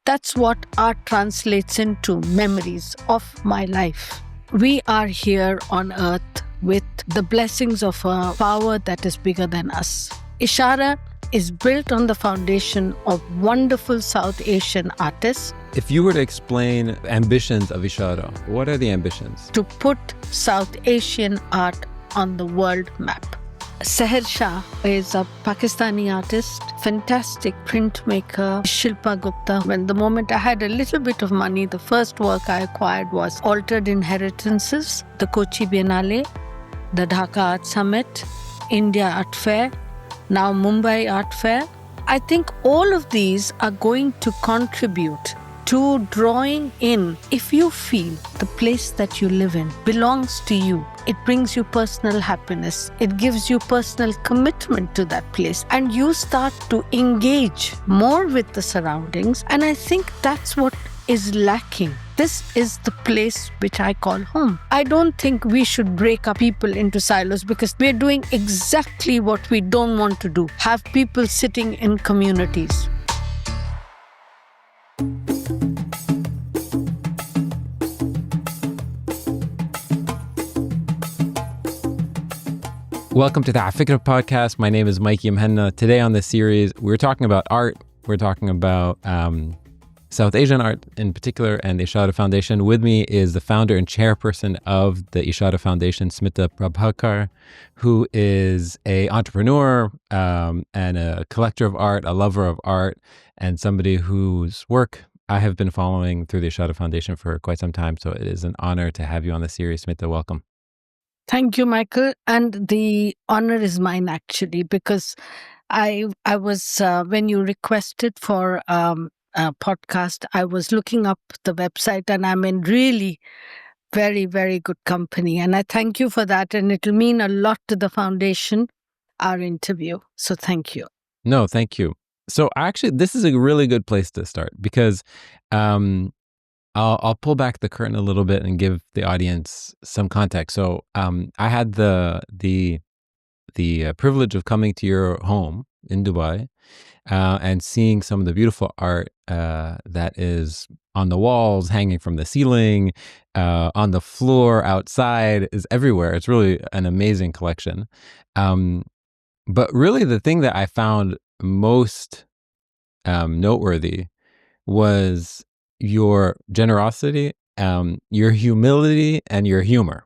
that's what art translates into, memories of my life. We are here on earth with the blessings of a power that is bigger than us. Ishara is built on the foundation of wonderful South Asian artists. If you were to explain ambitions of Ishara, what are the ambitions? To put South Asian art on the world map. Seher Shah is a Pakistani artist, fantastic printmaker. Shilpa Gupta. When the moment I had a little bit of money, the first work I acquired was Altered Inheritances, the Kochi Biennale, the Dhaka Art Summit, India Art Fair, now Mumbai Art Fair. I think all of these are going to contribute to drawing in. If you feel the place that you live in belongs to you, it brings you personal happiness, it gives you personal commitment to that place, and you start to engage more with the surroundings. And I think that's what is lacking. This is the place which I call home. I don't think we should break up people into silos, because we're doing exactly what we don't want to do. Have people sitting in communities. Welcome to the Afikra podcast. My name is Mikey Mhenna. Today on this series, we're talking about art. We're talking about South Asian art in particular, and the Ishara Foundation. With me is the founder and chairperson of the Ishara Foundation, Smita Prabhakar, who is an entrepreneur and a collector of art, a lover of art, and somebody whose work I have been following through the Ishara Foundation for quite some time. So it is an honor to have you on the series. Smita, welcome. Thank you, Michael. And the honor is mine, actually, because I was, when you requested for a podcast, I was looking up the website, and I'm in really very, very good company. And I thank you for that. And it'll mean a lot to the foundation, our interview. So thank you. No, thank you. So actually, this is a really good place to start, because I'll pull back the curtain a little bit and give the audience some context. So I had the privilege of coming to your home in Dubai and seeing some of the beautiful art that is on the walls, hanging from the ceiling, on the floor, outside, is everywhere. It's really an amazing collection. But really the thing that I found most noteworthy was your generosity, your humility, and your humor.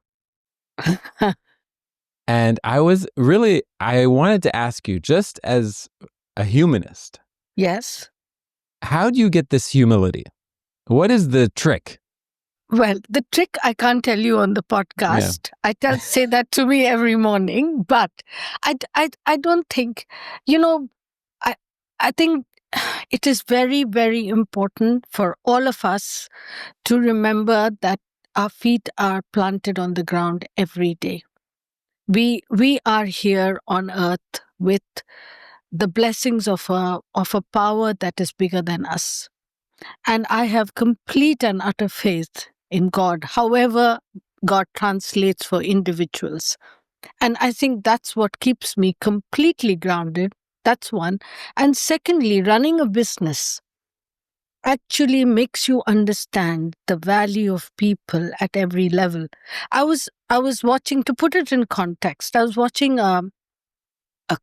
And I wanted to ask you, just as a humanist. Yes. How do you get this humility? What is the trick? Well, the trick I can't tell you on the podcast. Yeah. Say that to me every morning, but I don't think, I think it is very, very important for all of us to remember that our feet are planted on the ground every day. We are here on earth with the blessings of a power that is bigger than us. And I have complete and utter faith in God, however God translates for individuals. And I think that's what keeps me completely grounded. That's one. And secondly, running a business actually makes you understand the value of people at every level. I was watching, to put it in context, I was watching a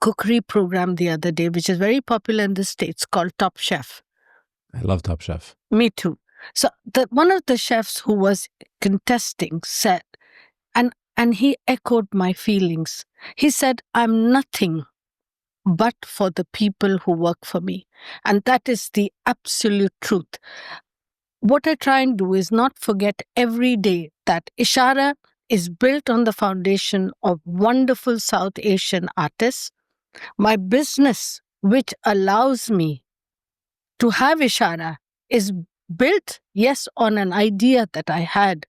cookery program the other day, which is very popular in the States, called Top Chef. I love Top Chef. Me too. So one of the chefs who was contesting said, and he echoed my feelings. He said, "I'm nothing but for the people who work for me." And that is the absolute truth. What I try and do is not forget every day that Ishara is built on the foundation of wonderful South Asian artists. My business, which allows me to have Ishara, is built, yes, on an idea that I had,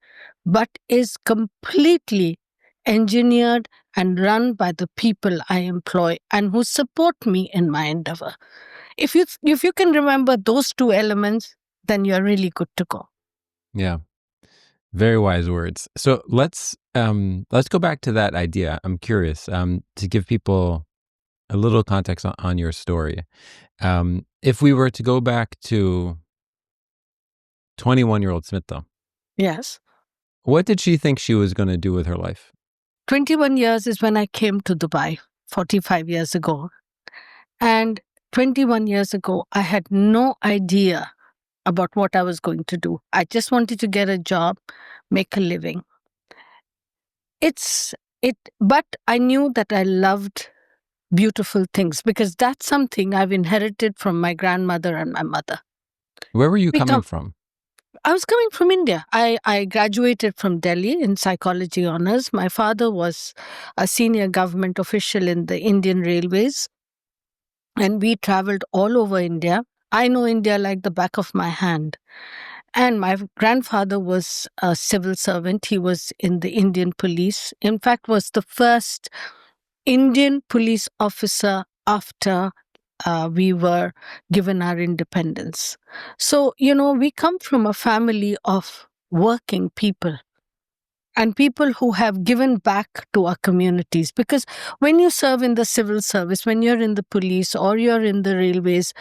but is completely engineered and run by the people I employ and who support me in my endeavor. If you can remember those two elements, then you're really good to go. Yeah. Very wise words. So let's go back to that idea. I'm curious to give people a little context on your story. If we were to go back to 21-year-old Smita. Yes. What did she think she was going to do with her life? 21 years is when I came to Dubai 45 years ago. And 21 years ago, I had no idea about what I was going to do. I just wanted to get a job, make a living. But I knew that I loved beautiful things because that's something I've inherited from my grandmother and my mother. Where were you coming from? I was coming from India. I graduated from Delhi in psychology honors. My father was a senior government official in the Indian Railways, and we traveled all over India. I know India like the back of my hand. And my grandfather was a civil servant. He was in the Indian police. In fact, was the first Indian police officer after we were given our independence. So, we come from a family of working people and people who have given back to our communities. Because when you serve in the civil service, when you're in the police or you're in the railways,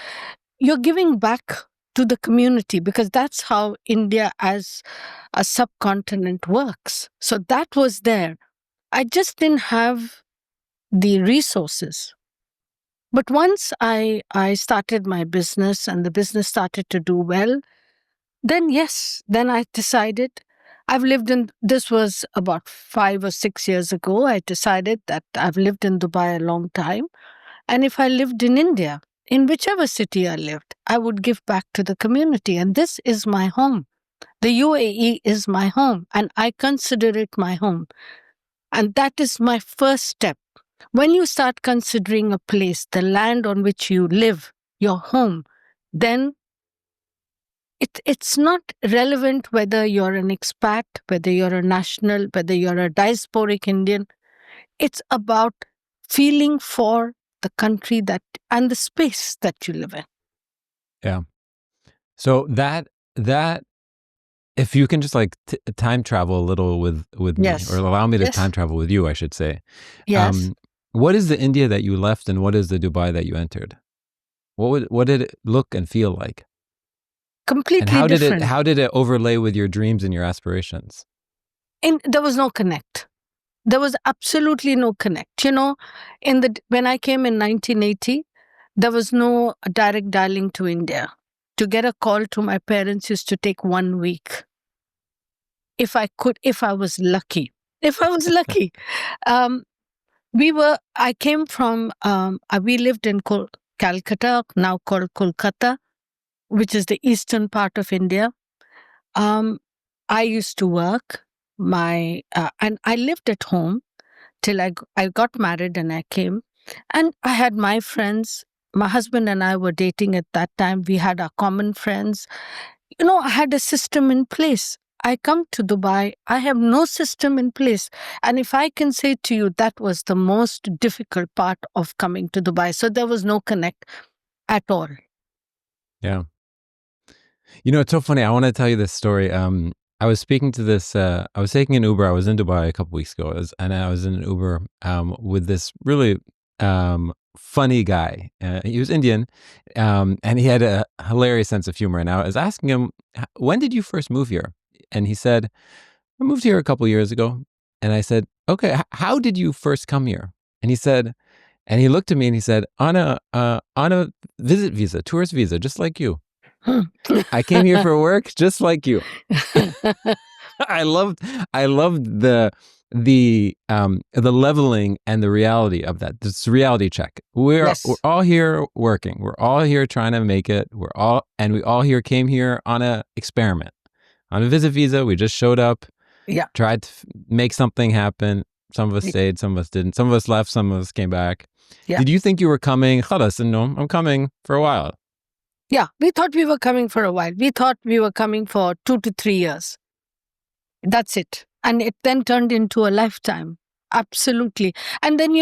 you're giving back to the community because that's how India as a subcontinent works. So that was there. I just didn't have the resources. But once I started my business and the business started to do well, then I decided this was about 5 or 6 years ago. I decided that I've lived in Dubai a long time. And if I lived in India, in whichever city I lived, I would give back to the community. And this is my home. The UAE is my home, and I consider it my home. And that is my first step. When you start considering a place, the land on which you live, your home, then it's not relevant whether you're an expat, whether you're a national, whether you're a diasporic Indian. It's about feeling for the country and the space that you live in. Yeah. So that if you can just like time travel a little with Yes. me, or allow me to time travel with you, I should say. Yes. What is the India that you left and what is the Dubai that you entered? What did it look and feel like? Completely and different. How did it overlay with your dreams and your aspirations? There was no connect. There was absolutely no connect. When I came in 1980, there was no direct dialing to India. To get a call to my parents used to take 1 week. If I was lucky. I came from, we lived in Calcutta, now called Kolkata, which is the eastern part of India. I used to work and I lived at home till I got married and I came. And I had my friends. My husband and I were dating at that time. We had our common friends. I had a system in place. I come to Dubai, I have no system in place. And if I can say to you, that was the most difficult part of coming to Dubai. So there was no connect at all. Yeah. It's so funny. I want to tell you this story. I was speaking to this, I was taking an Uber. I was in Dubai a couple weeks ago, and I was in an Uber with this really funny guy. He was Indian, and he had a hilarious sense of humor. And I was asking him, when did you first move here? And he said, I moved here a couple years ago. And I said, okay, how did you first come here? And he said, and he looked at me and he said, on a visit visa, tourist visa, just like you. I came here for work, just like you. I loved the leveling and the reality of that. This reality check. We're all here working. We're all here trying to make it. We all here came here on a experiment, on a visit visa. We just showed up. Yeah. Tried to make something happen. Some of us stayed, some of us didn't. Some of us left, some of us came back. Yeah. Did you think you were coming? Khalas, no, I'm coming for a while. Yeah, we thought we were coming for a while. We thought we were coming for 2 to 3 years. That's it. And it then turned into a lifetime. Absolutely. And then,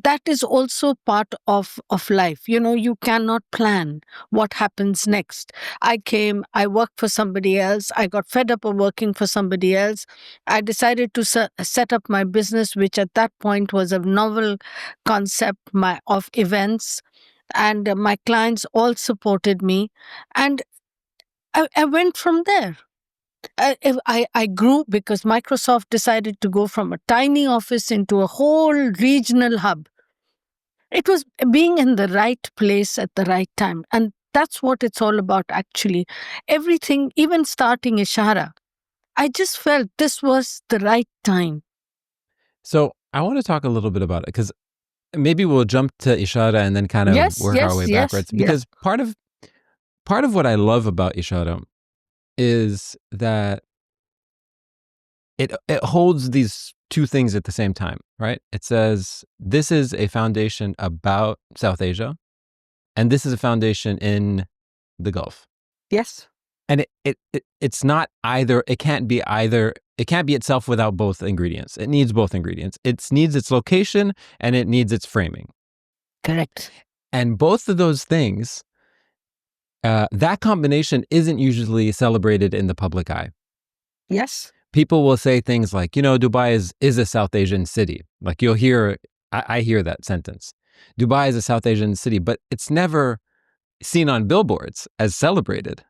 that is also part of life. You cannot plan what happens next. I came, I worked for somebody else. I got fed up of working for somebody else. I decided to set up my business, which at that point was a novel concept of events. And my clients all supported me. And I went from there. I grew because Microsoft decided to go from a tiny office into a whole regional hub. It was being in the right place at the right time. And that's what it's all about, actually. Everything, even starting Ishara, I just felt this was the right time. So I want to talk a little bit about it, because maybe we'll jump to Ishara and then kind of work our way backwards. Because part of what I love about Ishara is that it holds these two things at the same time, right? It says this is a foundation about South Asia, and this is a foundation in the Gulf. Yes. And it's not either. It can't be either. It can't be itself without both ingredients. It needs both ingredients. It needs its location and it needs its framing. Correct. And both of those things, that combination isn't usually celebrated in the public eye. Yes. People will say things like, Dubai is a South Asian city. Like you'll hear, I hear that sentence. Dubai is a South Asian city, but it's never seen on billboards as celebrated.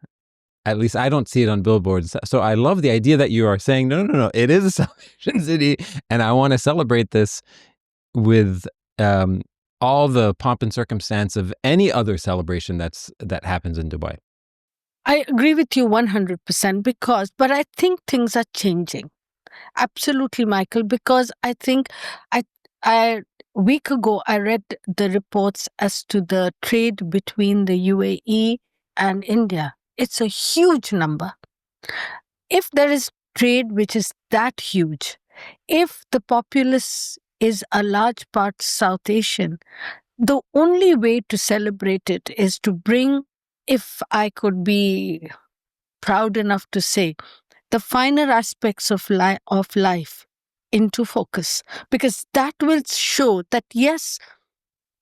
At least I don't see it on billboards. So I love the idea that you are saying, no, it is a South Asian city, and I want to celebrate this with all the pomp and circumstance of any other celebration that happens in Dubai. I agree with you 100% but I think things are changing. Absolutely, Michael, because I think a week ago I read the reports as to the trade between the UAE and India. It's a huge number. If there is trade which is that huge, if the populace is a large part South Asian, the only way to celebrate it is to bring, if I could be proud enough to say, the finer aspects of life into focus, because that will show that, yes,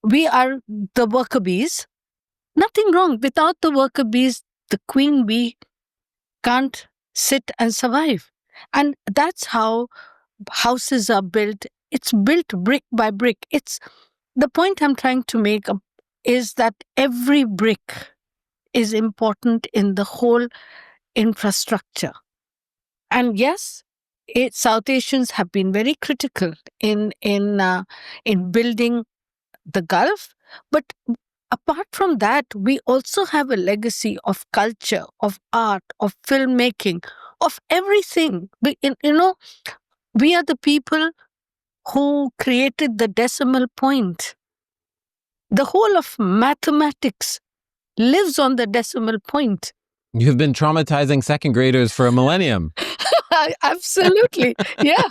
we are the worker bees. Nothing wrong. Without the worker bees, the queen bee can't sit and survive. And that's how houses are built. It's built brick by brick. It's the point I'm trying to make is that every brick is important in the whole infrastructure. And yes, South Asians have been very critical in building the Gulf, but apart from that, we also have a legacy of culture, of art, of filmmaking, of everything. We are the people who created the decimal point. The whole of mathematics lives on the decimal point. You've been traumatizing second graders for a millennium. Absolutely. Yeah.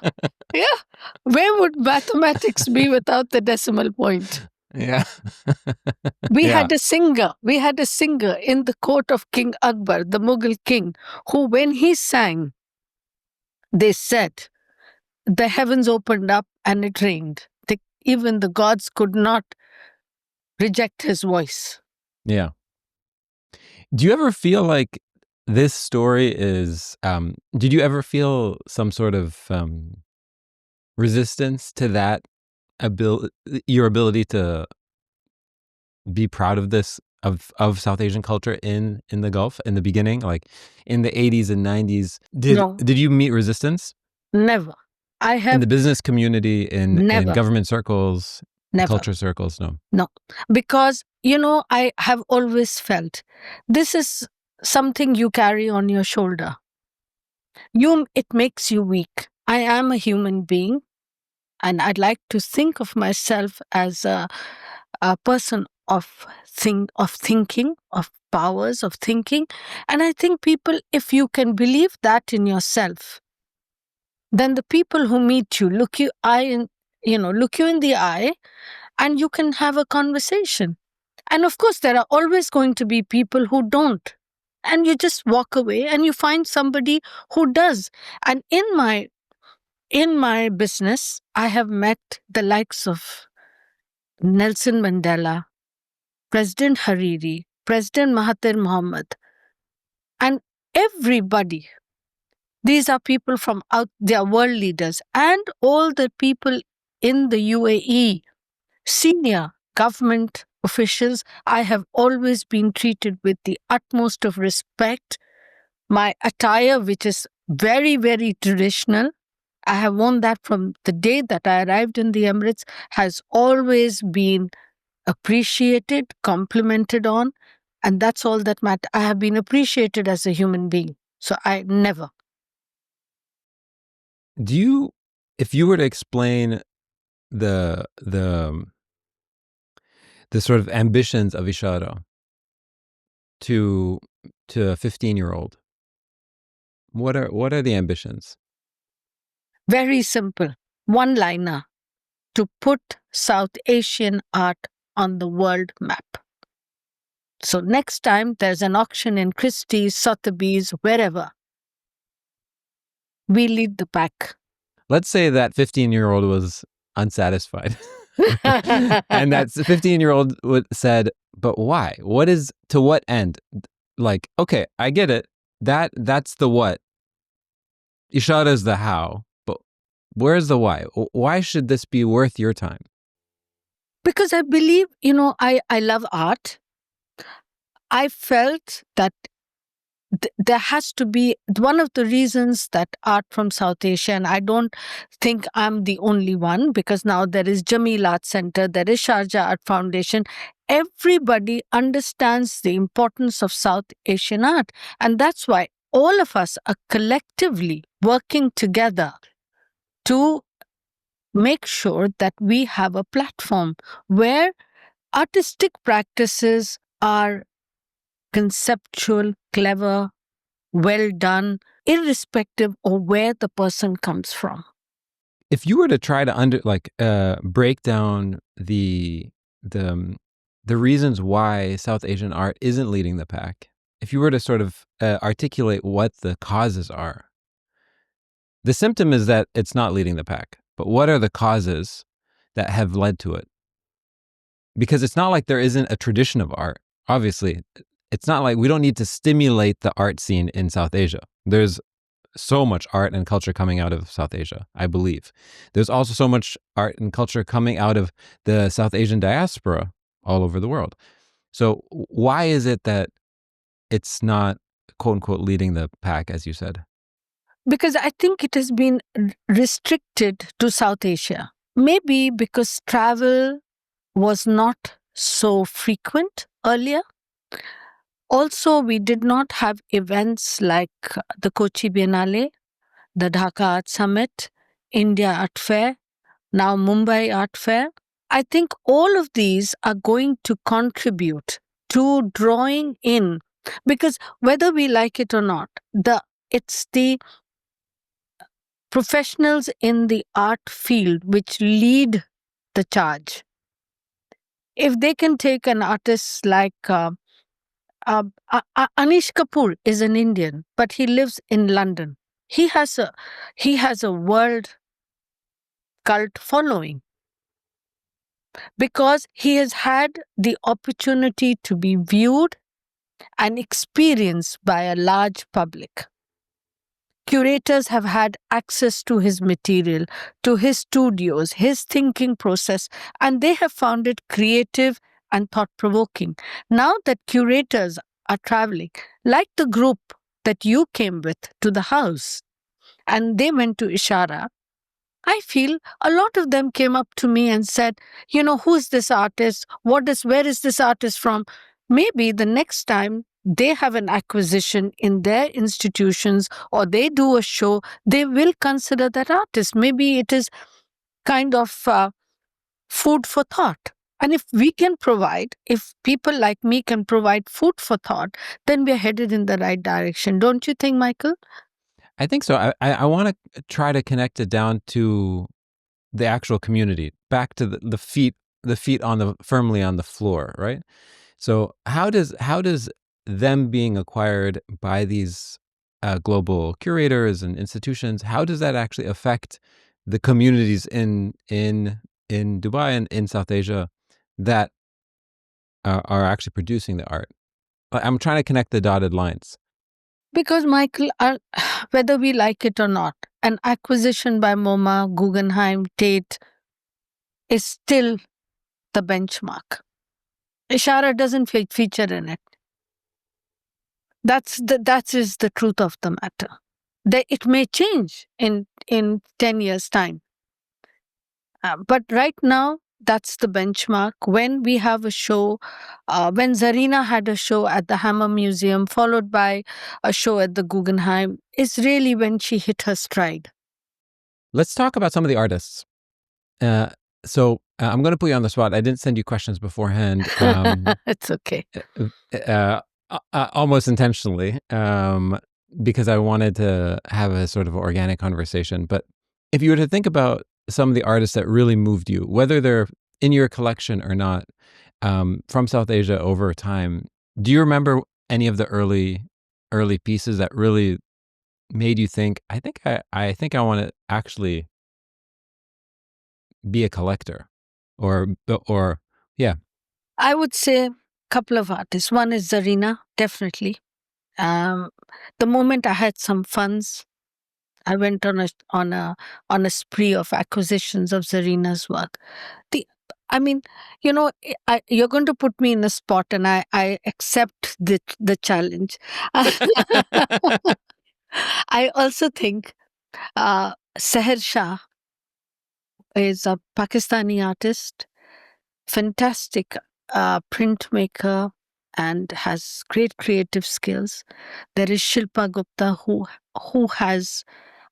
Where would mathematics be without the decimal point? Yeah. We had a singer in the court of King Akbar, the Mughal king, who, when he sang, they said, the heavens opened up and it rained. Even the gods could not reject his voice. Yeah. Do you ever feel like this story is, did you ever feel some sort of resistance to that your ability to be proud of this, of South Asian culture in the Gulf in the beginning, like in the 80s and 90s? Did you meet resistance? Never. I have in the business community, in government circles, culture circles? No, because I have always felt this is something you carry on your shoulder. It makes you weak. I am a human being, and I'd like to think of myself as a person of thinking, of powers of thinking. And I think people, if you can believe that in yourself, then the people who meet you look you in the eye, and you can have a conversation. And of course, there are always going to be people who don't. And you just walk away and you find somebody who does. And in my business, I have met the likes of Nelson Mandela, President Hariri, President Mahathir Mohamad, and everybody. These are people from they are world leaders, and all the people in the UAE, senior government officials. I have always been treated with the utmost of respect My attire, which is very, very traditional, I have worn that from the day that I arrived in the Emirates, has always been appreciated, complimented on, and that's all that matters. I have been appreciated as a human being. So I never. Do you, if you were to explain the sort of ambitions of Ishara to a 15-year-old, what are the ambitions? Very simple. One liner: to put South Asian art on the world map. So next time there's an auction in Christie's, Sotheby's, wherever, we lead the pack. Let's say that 15-year-old was unsatisfied. And that 15-year-old said, but why? To what end? Like, okay, I get it. That's the what. Ishara is the how, but where's the why? Why should this be worth your time? Because I believe, I love art. I felt that there has to be one of the reasons that art from South Asia, and I don't think I'm the only one, because now there is Jameel Art Center, there is Sharjah Art Foundation. Everybody understands the importance of South Asian art. And that's why all of us are collectively working together to make sure that we have a platform where artistic practices are conceptual, clever, well done, irrespective of where the person comes from. If you were to try to break down the reasons why South Asian art isn't leading the pack, if you were to sort of articulate what the causes are, the symptom is that it's not leading the pack. But what are the causes that have led to it? Because it's not like there isn't a tradition of art. Obviously, it's not like we don't need to stimulate the art scene in South Asia. There's so much art and culture coming out of South Asia, I believe. There's also so much art and culture coming out of the South Asian diaspora all over the world. So why is it that it's not, quote unquote, leading the pack, as you said? Because I think it has been restricted to South Asia. Maybe because travel was not so frequent earlier. Also, we did not have events like the Kochi Biennale, the Dhaka Art Summit, India Art Fair, now Mumbai Art Fair. I think all of these are going to contribute to drawing in, because whether we like it or not, it's the professionals in the art field which lead the charge. If they can take an artist like Anish Kapoor is an Indian, but he lives in London. He has a world cult following because he has had the opportunity to be viewed and experienced by a large public. Curators have had access to his material, to his studios, his thinking process, and they have found it creative and thought-provoking. Now that curators are traveling, like the group that you came with to the house, and they went to Ishara, I feel a lot of them came up to me and said, who's this artist? Where is this artist from? Maybe the next time they have an acquisition in their institutions or they do a show, they will consider that artist. Maybe it is kind of food for thought. And if people like me can provide food for thought, then we're headed in the right direction. Don't you think, Michael? I think so. I want to try to connect it down to the actual community, back to the feet firmly on the floor, right? So how does them being acquired by these global curators and institutions, how does that actually affect the communities in Dubai and in South Asia that are actually producing the art? I'm trying to connect the dotted lines. Because, Michael, whether we like it or not, an acquisition by MoMA, Guggenheim, Tate is still the benchmark. Ishara doesn't feature in it. That is the truth of the matter. It may change in 10 years' time. But right now, that's the benchmark. When we have a show, when Zarina had a show at the Hammer Museum, followed by a show at the Guggenheim, is really when she hit her stride. Let's talk about some of the artists. So I'm going to put you on the spot. I didn't send you questions beforehand. It's okay. Almost intentionally, because I wanted to have a sort of organic conversation. But if you were to think about some of the artists that really moved you, whether they're in your collection or not, from South Asia over time, do you remember any of the early pieces that really made you think, I think I want to actually be a collector, or yeah? I would say a couple of artists. One is Zarina, definitely. The moment I had some funds, I went on a spree of acquisitions of Zarina's work. You're going to put me in a spot, and I accept the challenge. I also think Seher Shah is a Pakistani artist, fantastic printmaker, and has great creative skills. There is Shilpa Gupta, who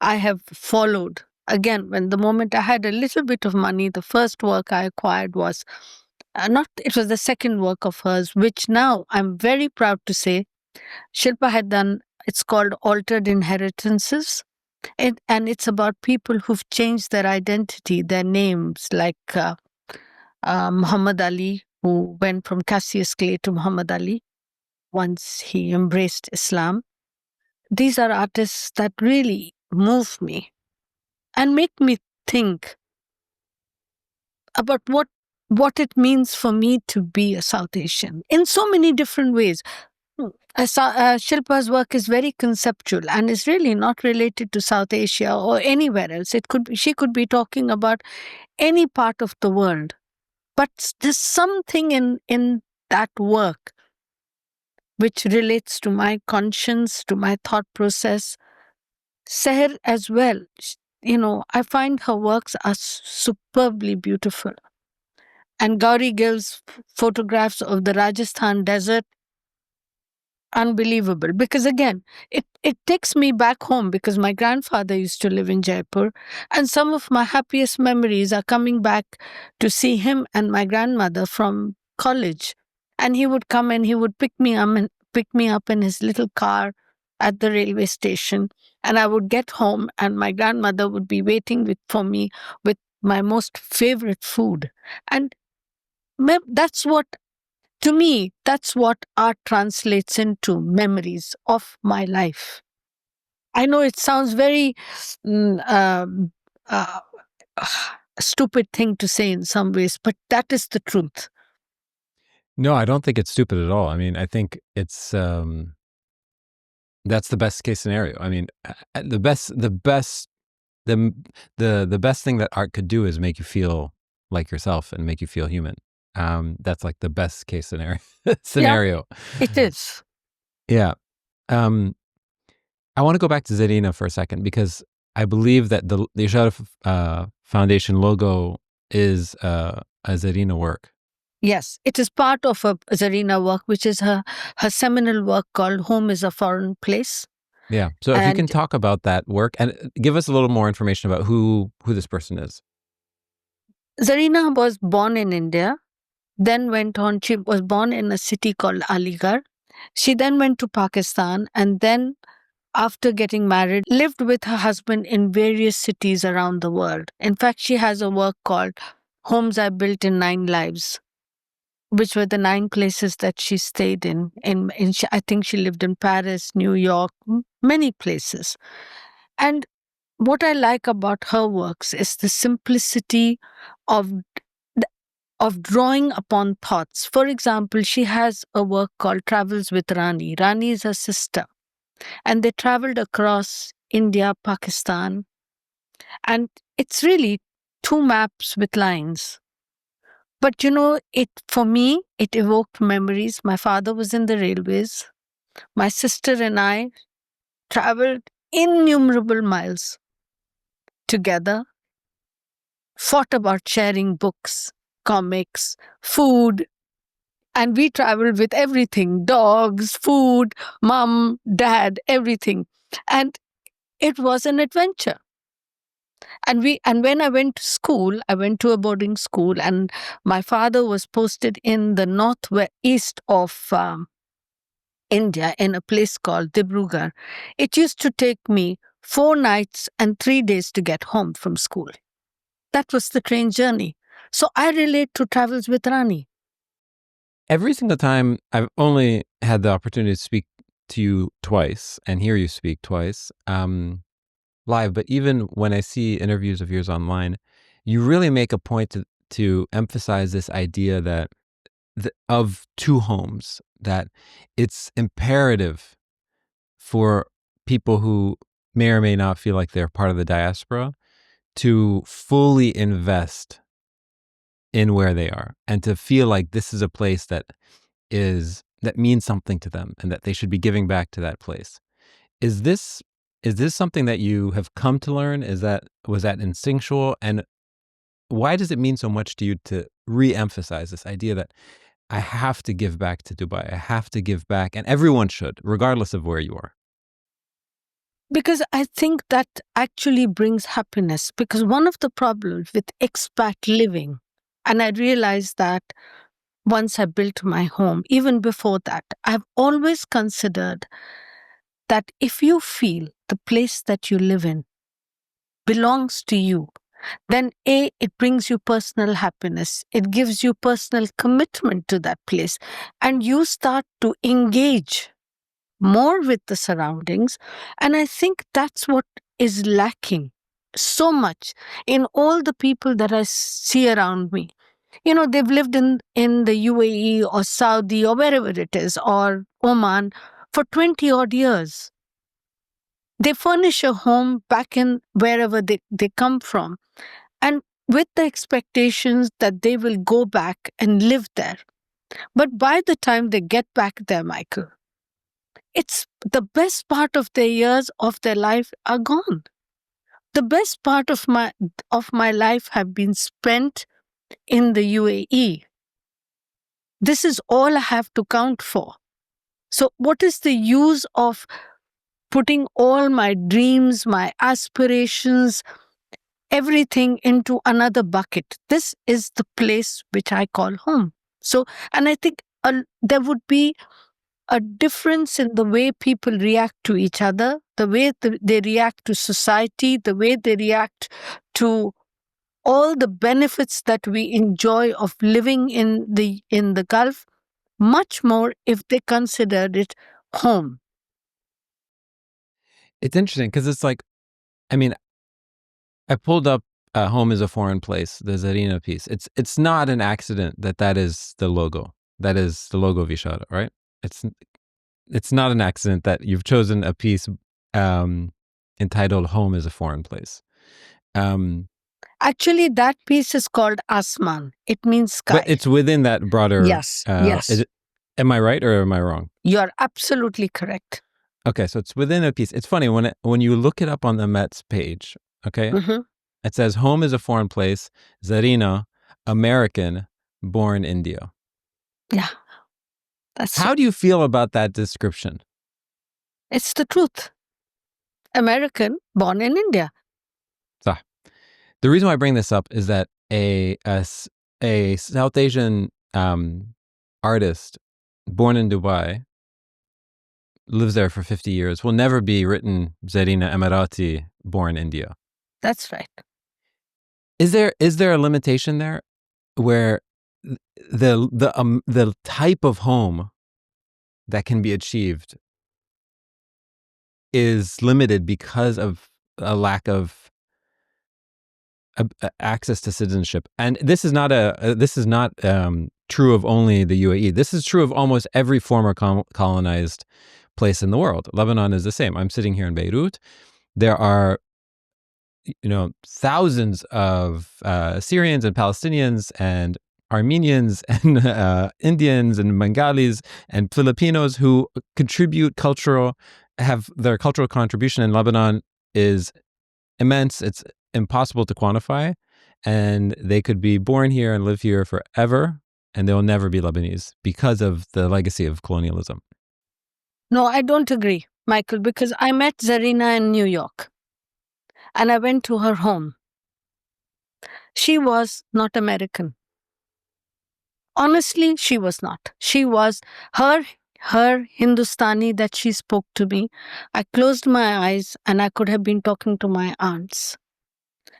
I have followed. Again, when the moment I had a little bit of money, the first work I acquired was it was the second work of hers, which now I'm very proud to say Shilpa had done. It's called Altered Inheritances. And it's about people who've changed their identity, their names, like Muhammad Ali, who went from Cassius Clay to Muhammad Ali once he embraced Islam. These are artists that really move me and make me think about what it means for me to be a South Asian in so many different ways. Shilpa's work is very conceptual and is really not related to South Asia or anywhere else. She could be talking about any part of the world, but there's something in that work which relates to my conscience, to my thought process. Seher as well. I find her works are superbly beautiful. And Gauri Gill's photographs of the Rajasthan desert, unbelievable. Because again, it takes me back home, because my grandfather used to live in Jaipur, and some of my happiest memories are coming back to see him and my grandmother from college. And he would come and he would pick me up in his little car at the railway station, and I would get home and my grandmother would be waiting for me with my most favorite food. And that's what to me, that's what art translates into: memories of my life. I know it sounds very mm, um, uh, a stupid thing to say in some ways, but that is the truth. No, I don't think it's stupid at all. I mean, I think it's that's the best case scenario. I mean, the best thing that art could do is make you feel like yourself and make you feel human. That's like the best case scenario. Yeah, it is. Yeah. I want to go back to Zarina for a second, because I believe that the Ishara Foundation logo is a Zarina work. Yes, it is part of a Zarina work, which is her seminal work called Home is a Foreign Place. Yeah. So if you can talk about that work and give us a little more information about who this person is. Zarina was born in India, then went on. She was born in a city called Aligarh. She then went to Pakistan, and then, after getting married, lived with her husband in various cities around the world. In fact, she has a work called Homes I Built in 9 Lives, which were the 9 places that she stayed in. I think she lived in Paris, New York, many places. And what I like about her works is the simplicity of drawing upon thoughts. For example, she has a work called Travels with Rani. Rani is her sister. And they traveled across India, Pakistan. And it's really 2 maps with lines. But for me, it evoked memories. My father was in the railways. My sister and I traveled innumerable miles together, fought about sharing books, comics, food, and we traveled with everything: dogs, food, mom, dad, everything. And it was an adventure. And when I went to school, I went to a boarding school, and my father was posted in the northeast of India in a place called Dibrugarh. It used to take me 4 nights and 3 days to get home from school. That was the train journey. So I relate to Travels with Rani. Every single time, I've only had the opportunity to speak to you twice and hear you speak twice live, but even when I see interviews of yours online, you really make a point to emphasize this idea that of two homes, that it's imperative for people who may or may not feel like they're part of the diaspora to fully invest in where they are and to feel like this is a place that means something to them and that they should be giving back to that place. Is this something that you have come to learn? Was that instinctual? And why does it mean so much to you to re-emphasize this idea that I have to give back to Dubai. I have to give back, and everyone should, regardless of where you are? Because I think that actually brings happiness. Because one of the problems with expat living, and I realized that once I built my home, even before that, I've always considered that if you feel the place that you live in belongs to you, then A, it brings you personal happiness. It gives you personal commitment to that place. And you start to engage more with the surroundings. And I think that's what is lacking so much in all the people that I see around me. You know, they've lived in the UAE or Saudi or wherever it is, or Oman for 20 odd years. They furnish a home back in wherever they come from, and with the expectations that they will go back and live there. But by the time they get back there, Michael, it's the best part of their years of their life are gone. The best part of my life have been spent in the UAE. This is all I have to count for. So what is the use of putting all my dreams, my aspirations, everything into another bucket? This is the place which I call home. So, and I think there would be a difference in the way people react to each other, the way they react to society, the way they react to all the benefits that we enjoy of living in the Gulf, much more if they considered it home. It's interesting because it's like, I mean, I pulled up Home is a Foreign Place, the Zarina piece. It's not an accident that is the logo. That is the logo of Ishara, right? It's not an accident that you've chosen a piece entitled Home is a Foreign Place. Actually, that piece is called Asman. It means sky. But it's within that broader... Yes, yes. Am I right or am I wrong? You're absolutely correct. Okay, so it's within a piece. It's funny, when you look it up on the Met's page, okay, it says Home is a Foreign Place, Zarina, American, born India. Yeah. How do you feel about that description? It's the truth. American, born in India. So, the reason why I bring this up is that a South Asian artist born in Dubai, lives there for 50 years, will never be written Zarina Emirati, born India. That's right. Is there a limitation there where the type of home that can be achieved is limited because of a lack of access to citizenship? And this is not true of only the UAE. This is true of almost every former colonized place in the world. Lebanon is the same. I'm sitting here in Beirut. There are, thousands of Syrians and Palestinians and Armenians and Indians and Bengalis and Filipinos who have their cultural contribution in Lebanon is immense. It's impossible to quantify. And they could be born here and live here forever, and they'll never be Lebanese because of the legacy of colonialism. No, I don't agree, Michael, because I met Zarina in New York and I went to her home. She was not American. Honestly, she was not. She was her Hindustani that she spoke to me. I closed my eyes and I could have been talking to my aunts.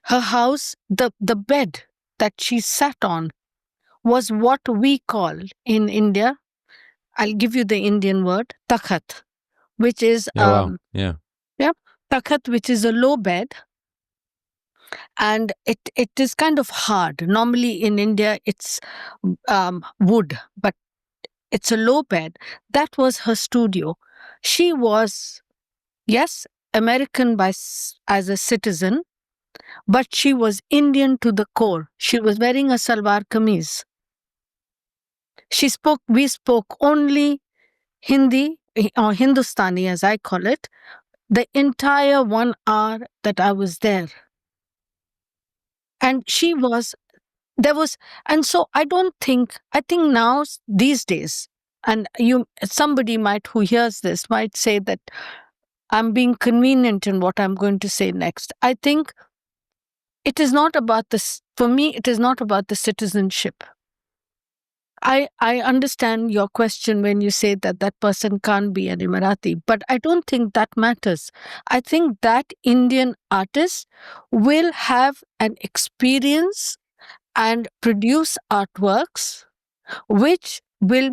Her house, the bed that she sat on was what we call in India, I'll give you the Indian word, takhat, which is Wow. takhat, which is a low bed, and it is kind of hard. Normally in India it's wood, but it's a low bed. That was her studio. She was, yes, American as a citizen, but she was Indian to the core. She was wearing a salwar kameez. We spoke only Hindi or Hindustani, as I call it, the entire 1 hour that I was there. And and so I think now, these days, and somebody who hears this might say that I'm being convenient in what I'm going to say next. I think it is not about this, for me, it is not about the citizenship. I understand your question when you say that that person can't be an Emirati, but I don't think that matters. I think that Indian artist will have an experience and produce artworks which will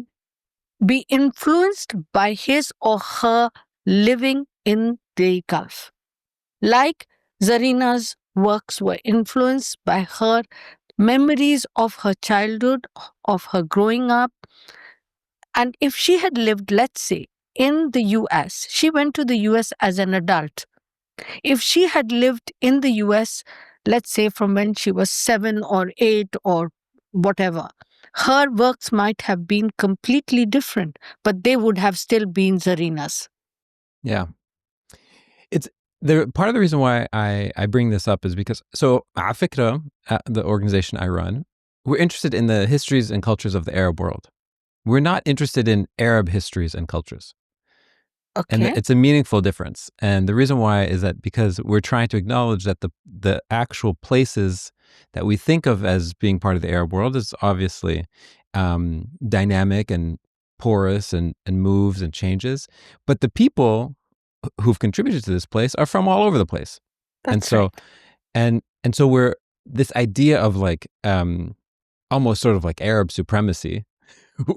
be influenced by his or her living in the Gulf. Like Zarina's works were influenced by her memories of her childhood, of her growing up. And if she had lived, let's say, in the US, she went to the US as an adult. If she had lived in the US, let's say from when she was 7 or 8 or whatever, her works might have been completely different, but they would have still been Zarina's. Yeah. It's part of the reason why I bring this up is because, so Afikra, the organization I run, we're interested in the histories and cultures of the Arab world. We're not interested in Arab histories and cultures. Okay. And it's a meaningful difference. And the reason why is that because we're trying to acknowledge that the actual places that we think of as being part of the Arab world is obviously dynamic and porous and moves and changes. But the people who've contributed to this place are from all over the place. That's right. And so we're this idea of like almost sort of like Arab supremacy.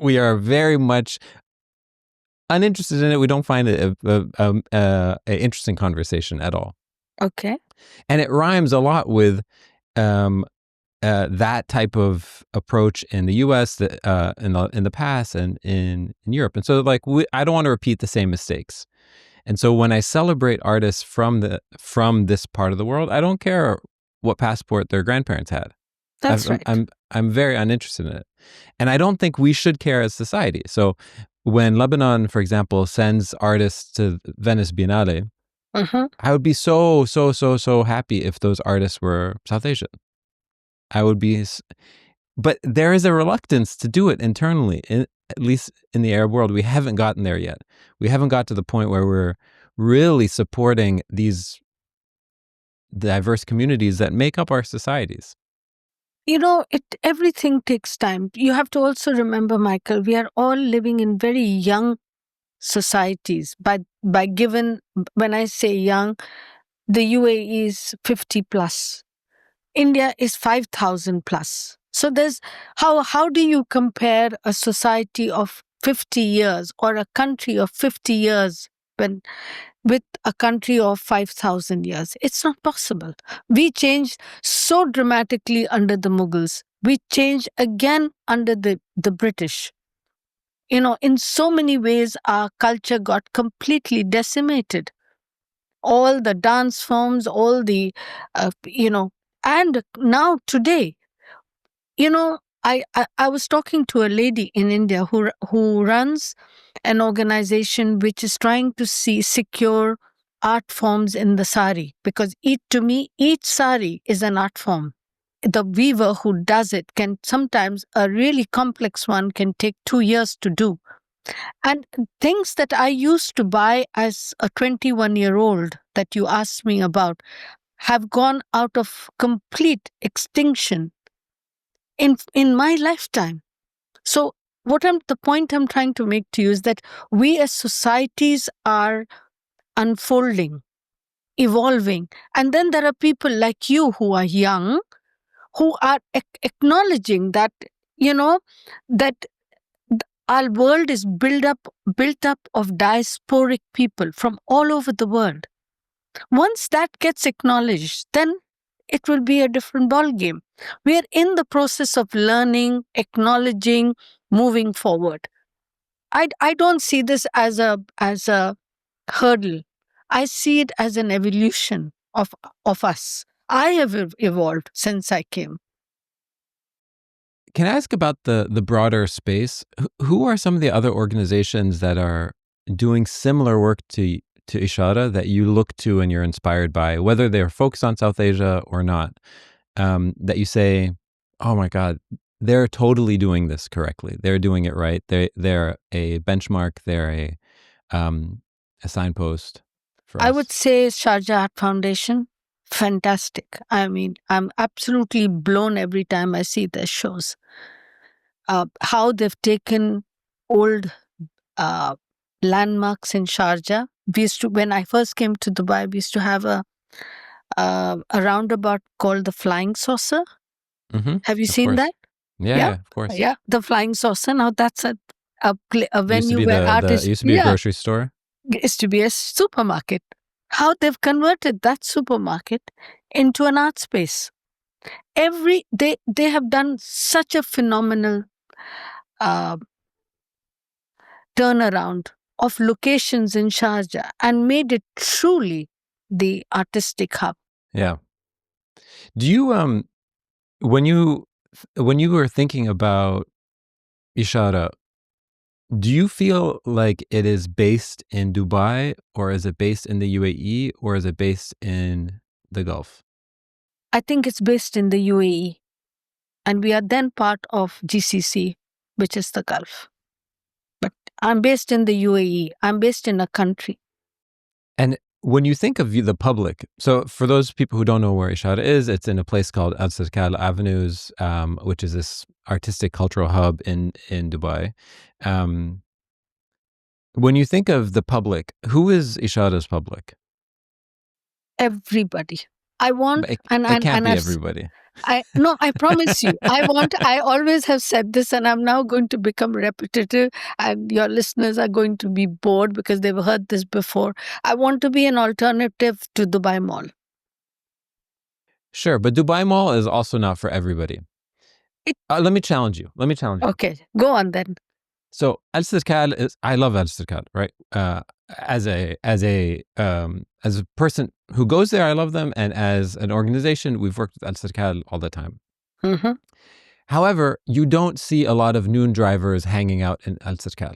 We are very much uninterested in it. We don't find it a interesting conversation at all. Okay. And it rhymes a lot with that type of approach in the U.S. in the past and in Europe. And so, like, I don't want to repeat the same mistakes. And so, when I celebrate artists from this part of the world, I don't care what passport their grandparents had. That's right. I'm very uninterested in it, and I don't think we should care as society. So, when Lebanon, for example, sends artists to Venice Biennale, I would be so happy if those artists were South Asian. I would be, but there is a reluctance to do it internally, at least in the Arab world. We haven't gotten there yet. We haven't got to the point where we're really supporting these diverse communities that make up our societies. You know, everything takes time. You have to also remember, Michael, we are all living in very young societies. When I say young, the UAE is 50 plus. India is 5,000 plus. So how do you compare a society of 50 years or a country of 50 years with a country of 5,000 years? It's not possible. We changed so dramatically under the Mughals. We changed again under the British. You know, in so many ways, our culture got completely decimated. All the dance forms, all the, and now today, I was talking to a lady in India who runs an organization which is trying to secure art forms in the sari, because to me each sari is an art form. The weaver who does it can sometimes, a really complex one can take 2 years to do. And things that I used to buy as a 21-year-old that you asked me about have gone out of complete extinction in my lifetime. So the point I'm trying to make to you is that we as societies are unfolding, evolving. And then there are people like you who are young, who are acknowledging that, that our world is built up of diasporic people from all over the world. Once that gets acknowledged, then it will be a different ball game. We are in the process of learning, acknowledging, moving forward. I don't see this as a hurdle. I see it as an evolution of us. I have evolved since I came. Can I ask about the broader space? Who are some of the other organizations that are doing similar work to Ishara that you look to and you're inspired by, whether they're focused on South Asia or not, that you say, oh my God, they're totally doing this correctly. They're doing it right. They're a benchmark. They're a signpost for us. I would say Sharjah Art Foundation. Fantastic. I mean, I'm absolutely blown every time I see their shows. How they've taken old landmarks in Sharjah. When I first came to Dubai, we used to have a roundabout called the Flying Saucer. Mm-hmm. Have you seen that? Yeah, of course. Yeah, the Flying Saucer. Now that's a venue where artists. It used to be a grocery store. It used to be a supermarket. How they've converted that supermarket into an art space. They have done such a phenomenal turnaround of locations in Sharjah and made it truly the artistic hub. Yeah. Do you when you were thinking about Ishara, do you feel like it is based in Dubai, or is it based in the UAE, or is it based in the Gulf? I think it's based in the UAE, and we are then part of GCC, which is the Gulf. But I'm based in the UAE. I'm based in a country. And when you think of the public, so for those people who don't know where Ishara is, it's in a place called Al Sirkal Avenues, which is this artistic cultural hub in Dubai. When you think of the public, who is Ishara's public? Everybody. I want, It can't be everybody. I promise you. I always have said this, and I'm now going to become repetitive, and your listeners are going to be bored because they've heard this before. I want to be an alternative to Dubai Mall. Sure, but Dubai Mall is also not for everybody. Let me challenge you. Okay, go on then. So Al Sirkal is, I love Al Sirkal, right? As a person who goes there, I love them, and as an organization, we've worked with Al Sirkal all the time. Mm-hmm. However, you don't see a lot of noon drivers hanging out in Al Sirkal,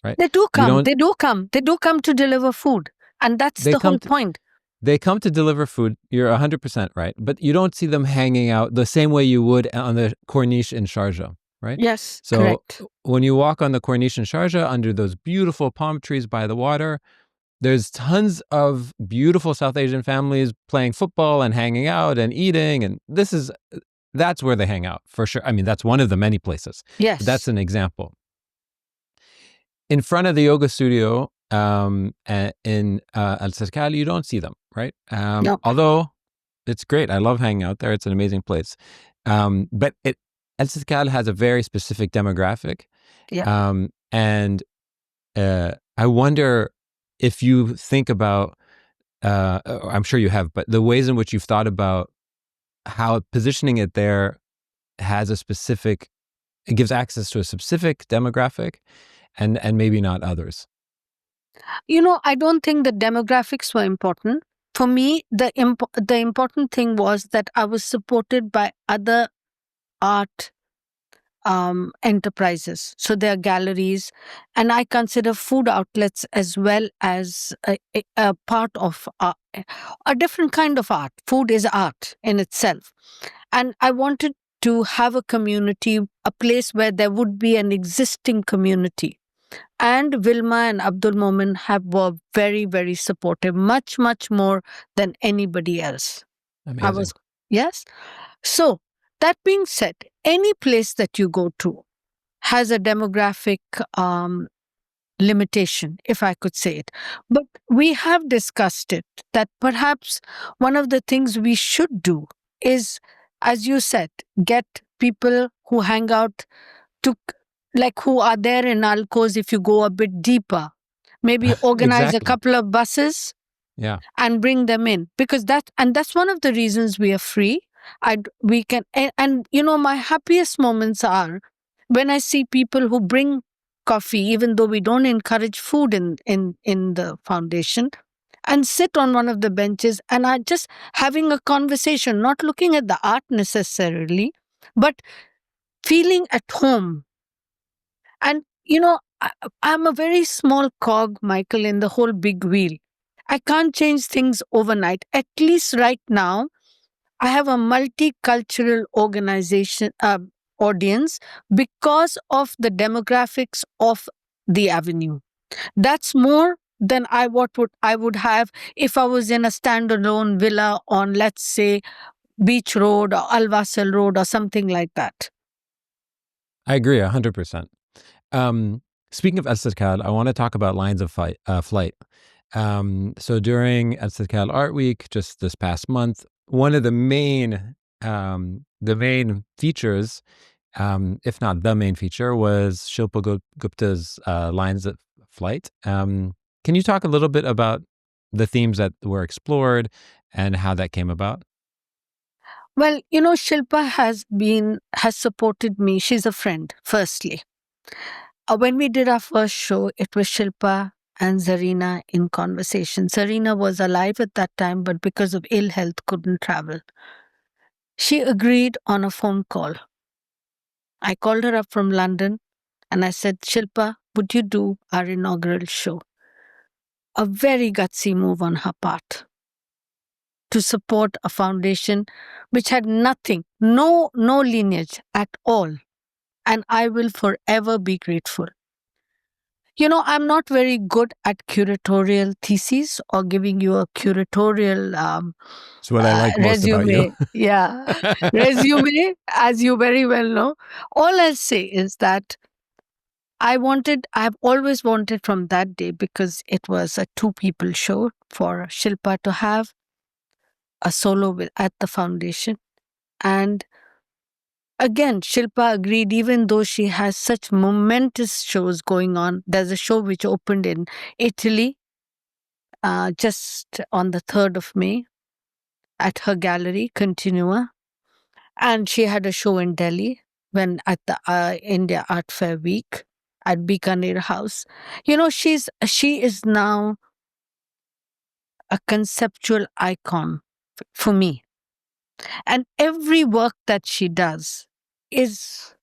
right? They do come. They do come to deliver food, and that's the whole point. They come to deliver food. You're 100% right, but you don't see them hanging out the same way you would on the Corniche in Sharjah. Right? Yes, so correct. When you walk on the Corniche in Sharjah under those beautiful palm trees by the water, there's tons of beautiful South Asian families playing football and hanging out and eating, and that's where they hang out for sure. I mean, that's one of the many places. Yes, but that's an example. In front of the yoga studio in Al Sirkal, you don't see them, right? No. Although it's great. I love hanging out there. It's an amazing place. But Al Sirkal has a very specific demographic. Yeah. And I wonder if you think about, I'm sure you have, but the ways in which you've thought about how positioning it there it gives access to a specific demographic and maybe not others. I don't think the demographics were important. For me, the important thing was that I was supported by other art enterprises. So there are galleries, and I consider food outlets as well as a part of a different kind of art. Food is art in itself. And I wanted to have a community, a place where there would be an existing community. And Vilma and Abdul Momin were very, very supportive, much, much more than anybody else. Amazing. Yes. So, that being said, any place that you go to has a demographic limitation, if I could say it. But we have discussed it that perhaps one of the things we should do is, as you said, get people who hang out to, like, who are there in Alcos if you go a bit deeper. Maybe organize a Exactly. couple of buses and bring them in, because that's one of the reasons we are free. We can, and you know, my happiest moments are when I see people who bring coffee, even though we don't encourage food in the foundation, and sit on one of the benches and are just having a conversation, not looking at the art necessarily, but feeling at home. And you know, I'm a very small cog, Michael, in the whole big wheel. I can't change things overnight. At least right now, I have a multicultural organization audience because of the demographics of the avenue. That's more than I would have if I was in a standalone villa on, let's say, Beach Road or Al Wasl Road or something like that. I agree 100%. Speaking of Estadkal, I want to talk about lines of flight. So during Estadkal Art Week, just this past month, one of the main features, if not the main feature, was Shilpa Gupta's lines of flight. Can you talk a little bit about the themes that were explored and how that came about? Well, you know, Shilpa has supported me. She's a friend, firstly. When we did our first show, it was Shilpa and Zarina in conversation. Zarina was alive at that time, but because of ill health, couldn't travel. She agreed on a phone call. I called her up from London and I said, Shilpa, would you do our inaugural show? A very gutsy move on her part to support a foundation which had nothing, no lineage at all. And I will forever be grateful. You know, I'm not very good at curatorial theses or giving you a curatorial That's what I like most resume. about you. Yeah, resume, as you very well know. All I'll say is that I've always wanted from that day, because it was a 2-people show, for Shilpa to have a solo at the foundation. And again, Shilpa agreed, even though she has such momentous shows going on. There's a show which opened in Italy just on the 3rd of May at her gallery, Continua. And she had a show in Delhi at the India Art Fair Week at Bikaner House. You know, she is now a conceptual icon for me. And every work that she does is,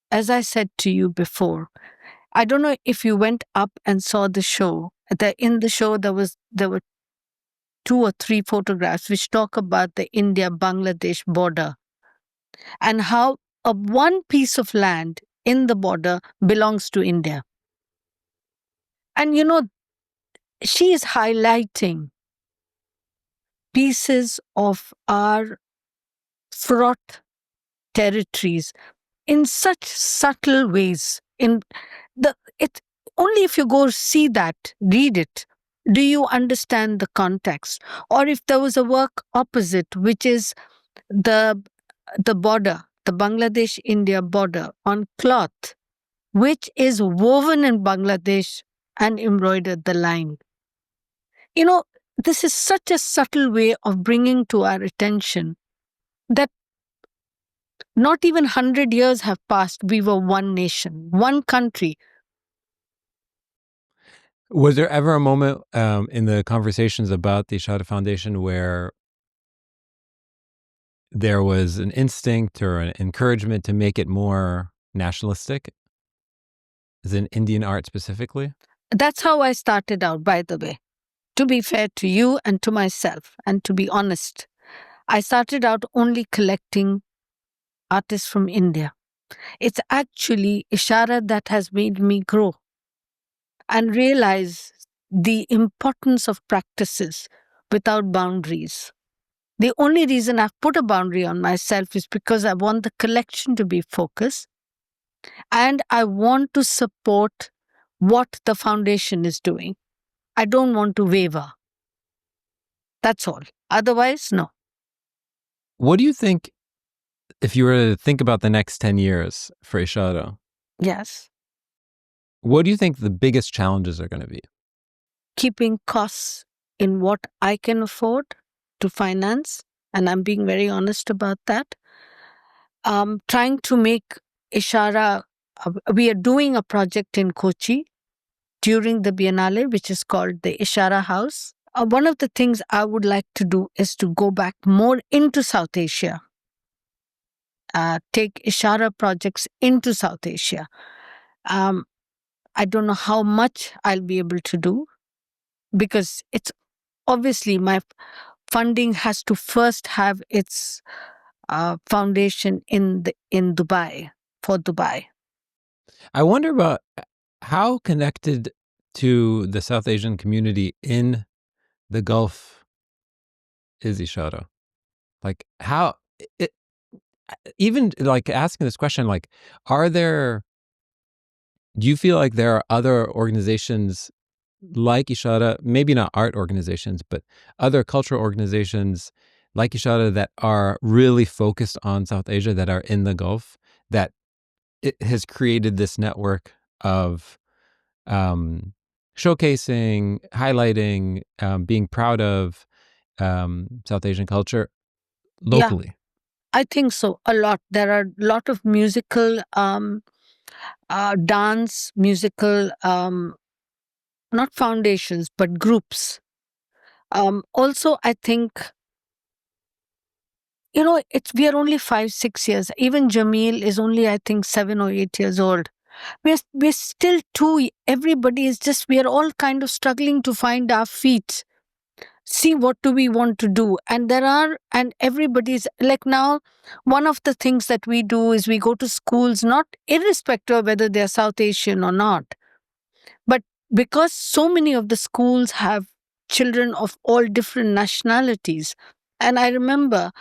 as I said to you before, I don't know if you went up and saw the show. In the show, there were 2 or 3 photographs which talk about the India-Bangladesh border and how one piece of land in the border belongs to India. And you know, she is highlighting pieces of our fraught territories in such subtle ways. Only if you go see that, read it, do you understand the context. Or if there was a work opposite, which is the border, the Bangladesh-India border on cloth, which is woven in Bangladesh and embroidered the line. You know, this is such a subtle way of bringing to our attention that not even 100 years have passed. We were one nation, one country. Was there ever a moment in the conversations about the Ishara Foundation where there was an instinct or an encouragement to make it more nationalistic? Is it Indian art specifically? That's how I started out, by the way. To be fair to you and to myself, and to be honest, I started out only collecting artists from India. It's actually Ishara that has made me grow and realize the importance of practices without boundaries. The only reason I've put a boundary on myself is because I want the collection to be focused and I want to support what the foundation is doing. I don't want to waver. That's all. Otherwise, no. What do you think, if you were to think about the next 10 years for Ishara, Yes. what do you think the biggest challenges are going to be? Keeping costs in what I can afford to finance, and I'm being very honest about that. Trying to make Ishara, we are doing a project in Kochi during the Biennale, which is called the Ishara House. One of the things I would like to do is to go back more into South Asia, take Ishara projects into South Asia. I don't know how much I'll be able to do because it's obviously my funding has to first have its foundation in Dubai, for Dubai. I wonder about how connected to the South Asian community in the Gulf is Ishara. Like how it, even like asking this question, like, do you feel like there are other organizations like Ishara, maybe not art organizations, but other cultural organizations like Ishara that are really focused on South Asia, that are in the Gulf, that it has created this network of showcasing, highlighting, being proud of South Asian culture Yeah, locally? I think so. A lot. There are a lot of musical, dance, musical, not foundations, but groups. Also, I think, we are only 5, 6 years. Even Jamil is only, I think, 7 or 8 years old. We're still too. Everybody is just. We are all kind of struggling to find our feet. See what do we want to do, and everybody's like now. One of the things that we do is we go to schools, not irrespective of whether they're South Asian or not, but because so many of the schools have children of all different nationalities. And I remember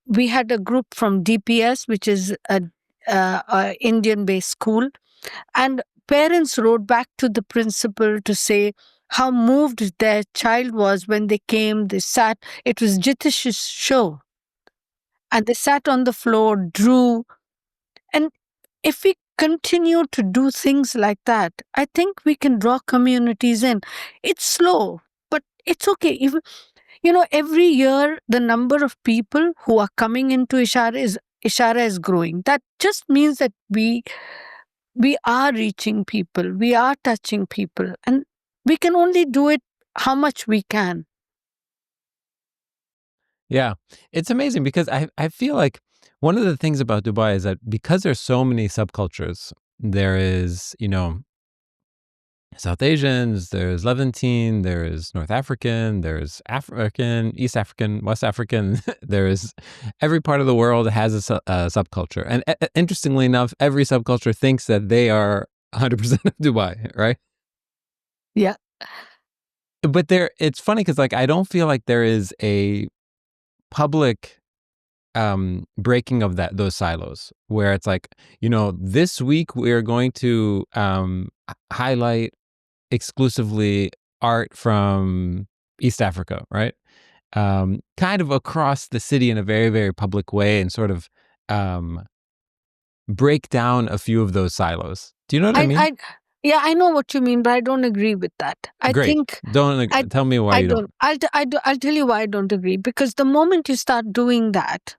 we had a group from DPS, which is a Indian-based school, and parents wrote back to the principal to say how moved their child was when they came. They sat, it was Jitish's show, and they sat on the floor, drew. And if we continue to do things like that, I think we can draw communities in. It's slow, but it's okay. Even, every year the number of people who are coming into Ishara is growing. That just means that we are reaching people, we are touching people, and we can only do it how much we can. Yeah, it's amazing because I feel like one of the things about Dubai is that because there's so many subcultures, there is, South Asians, there's Levantine, there's North African, there's African, East African, West African. There's every part of the world has a subculture. And interestingly enough, every subculture thinks that they are 100% of Dubai, right? Yeah. But it's funny because like I don't feel like there is a public breaking of those silos where it's like, this week we're going to highlight exclusively art from East Africa, right? Kind of across the city in a very, very public way, and sort of break down a few of those silos. Do you know what I mean? Yeah, I know what you mean, but I don't agree with that. I Great. think Tell me why you don't. I'll tell you why I don't agree. Because the moment you start doing that,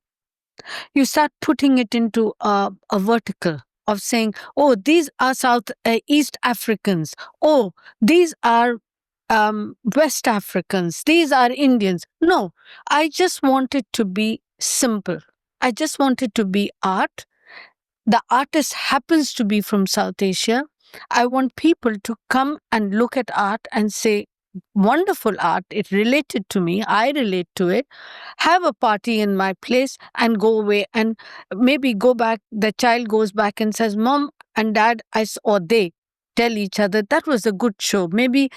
you start putting it into a vertical of saying, oh, these are East Africans. Oh, these are West Africans. These are Indians. No, I just want it to be simple. I just want it to be art. the artist happens to be from South Asia, I want people to come and look at art and say, wonderful art, it related to me, I relate to it, have a party in my place and go away, and maybe go back. The child goes back and says, Mom and Dad, or they tell each other, that was a good show. Maybe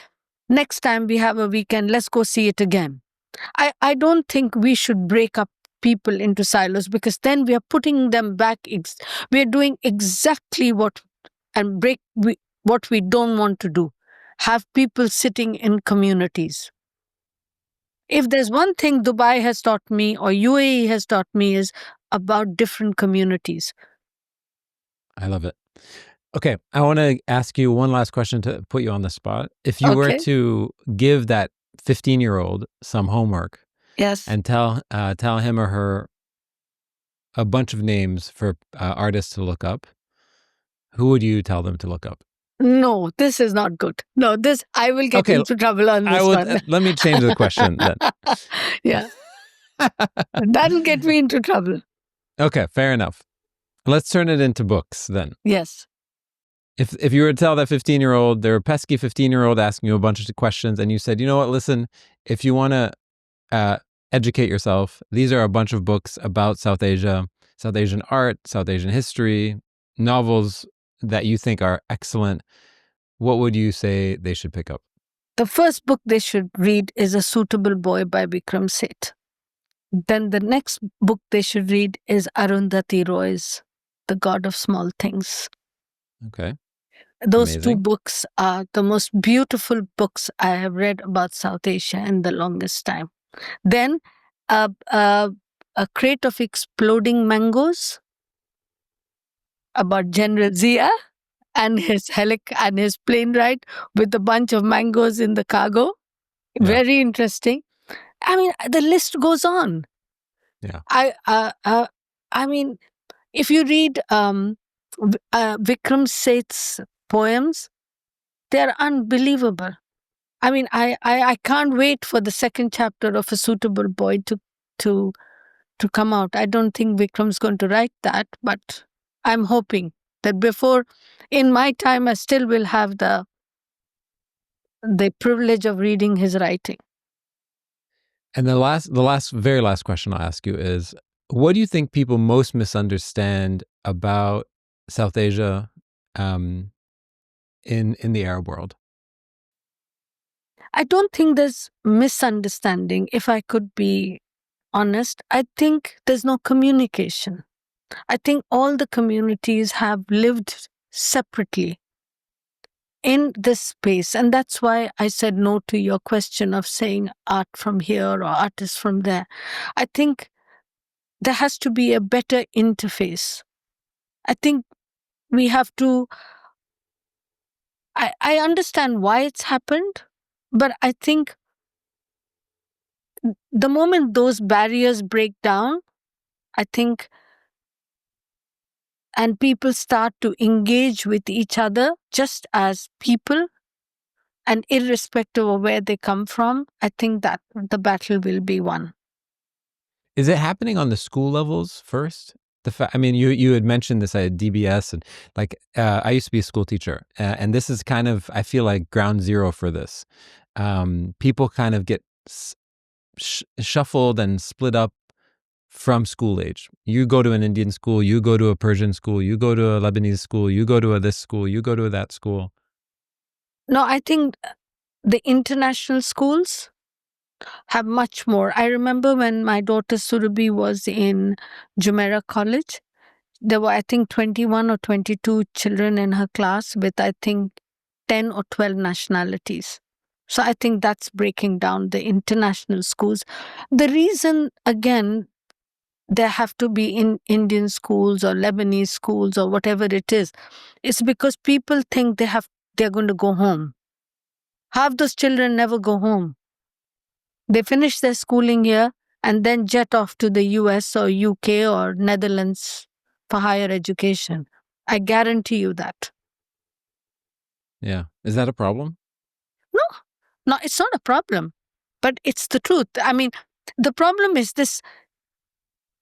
next time we have a weekend, let's go see it again. I don't think we should break up people into silos, because then we are putting them back. We are doing exactly what we don't want to do. Have people sitting in communities. If there's one thing Dubai has taught me or UAE has taught me, is about different communities. I love it. Okay, I want to ask you one last question to put you on the spot. If you were to give that 15-year-old some homework, yes, and tell him or her a bunch of names for artists to look up, who would you tell them to look up? No, this is not good. No, this I will get into trouble on this one. Let me change the question then. Yeah, that'll get me into trouble. Okay, fair enough. Let's turn it into books then. Yes. If you were to tell that 15-year-old, they're a pesky 15-year-old asking you a bunch of questions, and you said, you know what, listen, if you want to educate yourself, these are a bunch of books about South Asia, South Asian art, South Asian history, novels that you think are excellent, what would you say they should pick up? The first book they should read is A Suitable Boy by Vikram Seth. Then the next book they should read is Arundhati Roy's The God of Small Things. Okay. Those Amazing. two books are the most beautiful books I have read about South Asia in the longest time. Then a Crate of Exploding Mangoes about General Zia and his and his plane ride with a bunch of mangoes in the cargo. Yeah. Very interesting. I mean, the list goes on. Yeah. I mean, if you read Vikram Seth's poems, they're unbelievable. I mean, I can't wait for the second chapter of A Suitable Boy to come out. I don't think Vikram's going to write that, but I'm hoping that in my time, I still will have the privilege of reading his writing. And the very last question I'll ask you is, what do you think people most misunderstand about South Asia in the Arab world? I don't think there's misunderstanding, if I could be honest. I think there's no communication. I think all the communities have lived separately in this space. And that's why I said no to your question of saying art from here or artists from there. I think there has to be a better interface. I think we have to, I understand why it's happened, but I think the moment those barriers break down, I think, and people start to engage with each other just as people, and irrespective of where they come from, I think that the battle will be won. Is it happening on the school levels first? I mean, you had mentioned this at DBS, and like I used to be a school teacher, and this is kind of, I feel like, ground zero for this. People kind of get shuffled and split up from school age. You go to an Indian school, you go to a Persian school, you go to a Lebanese school, you go to this school, you go to that school. No, I think the international schools have much more. I remember when my daughter Surabhi was in Jumeirah College, there were, I think, 21 or 22 children in her class with, I think, 10 or 12 nationalities. So I think that's breaking down the international schools. The reason, again, there have to be in Indian schools or Lebanese schools or whatever it is because people think they're going to go home. Half those children never go home. They finish their schooling here and then jet off to the US or UK or Netherlands for higher education. I guarantee you that. Yeah. Is that a problem? No, it's not a problem, but it's the truth. I mean, the problem is this,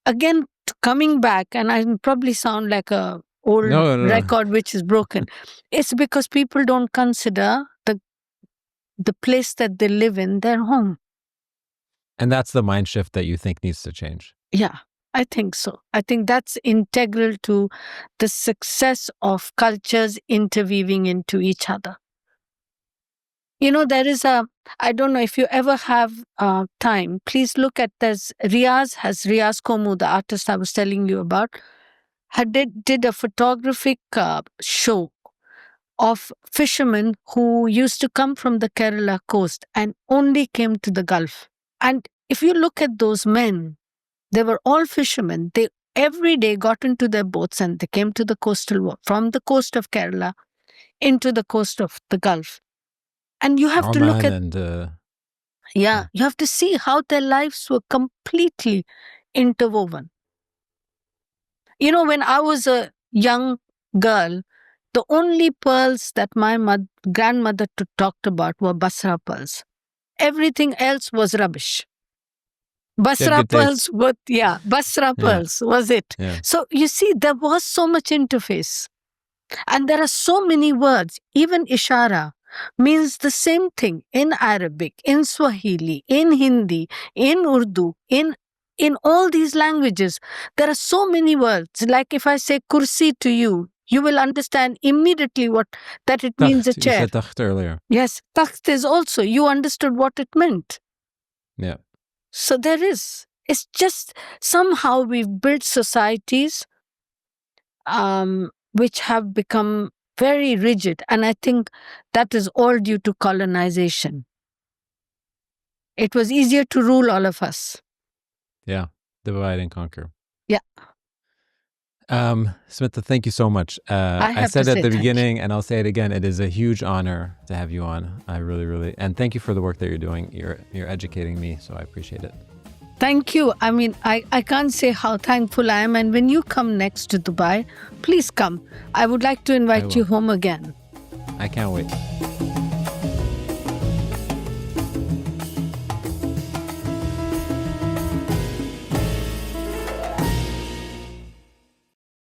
again, coming back, and I probably sound like a old No. record which is broken. It's because people don't consider the place that they live in their home. And that's the mind shift that you think needs to change. Yeah, I think so. I think that's integral to the success of cultures interweaving into each other. There is I don't know if you ever have time, please look at this. Riaz Komu, the artist I was telling you about, did a photographic show of fishermen who used to come from the Kerala coast and only came to the Gulf. And if you look at those men, they were all fishermen. They every day got into their boats and they came to the from the coast of Kerala into the coast of the Gulf. And you have to look at, you have to see how their lives were completely interwoven. When I was a young girl, the only pearls that my grandmother talked about were Basra pearls. Everything else was rubbish. Basra pearls were, Basra pearls was it. Yeah. So you see, there was so much interface. And there are so many words. Even Ishara means the same thing in Arabic, in Swahili, in Hindi, in Urdu, in all these languages. There are so many words. Like if I say kursi to you, you will understand immediately that it means a chair. You said takht earlier. Yes, takht is also, you understood what it meant. Yeah. So it's just somehow we've built societies which have become very rigid. And I think that is all due to colonization. It was easier to rule all of us. Yeah, divide and conquer. Yeah. Smita, thank you so much. I said at the beginning, and I'll say it again, it is a huge honor to have you on. I really, really, and thank you for the work that you're doing. You're educating me, so I appreciate it. Thank you. I mean, I can't say how thankful I am. And when you come next to Dubai, please come. I would like to invite you home again. I can't wait.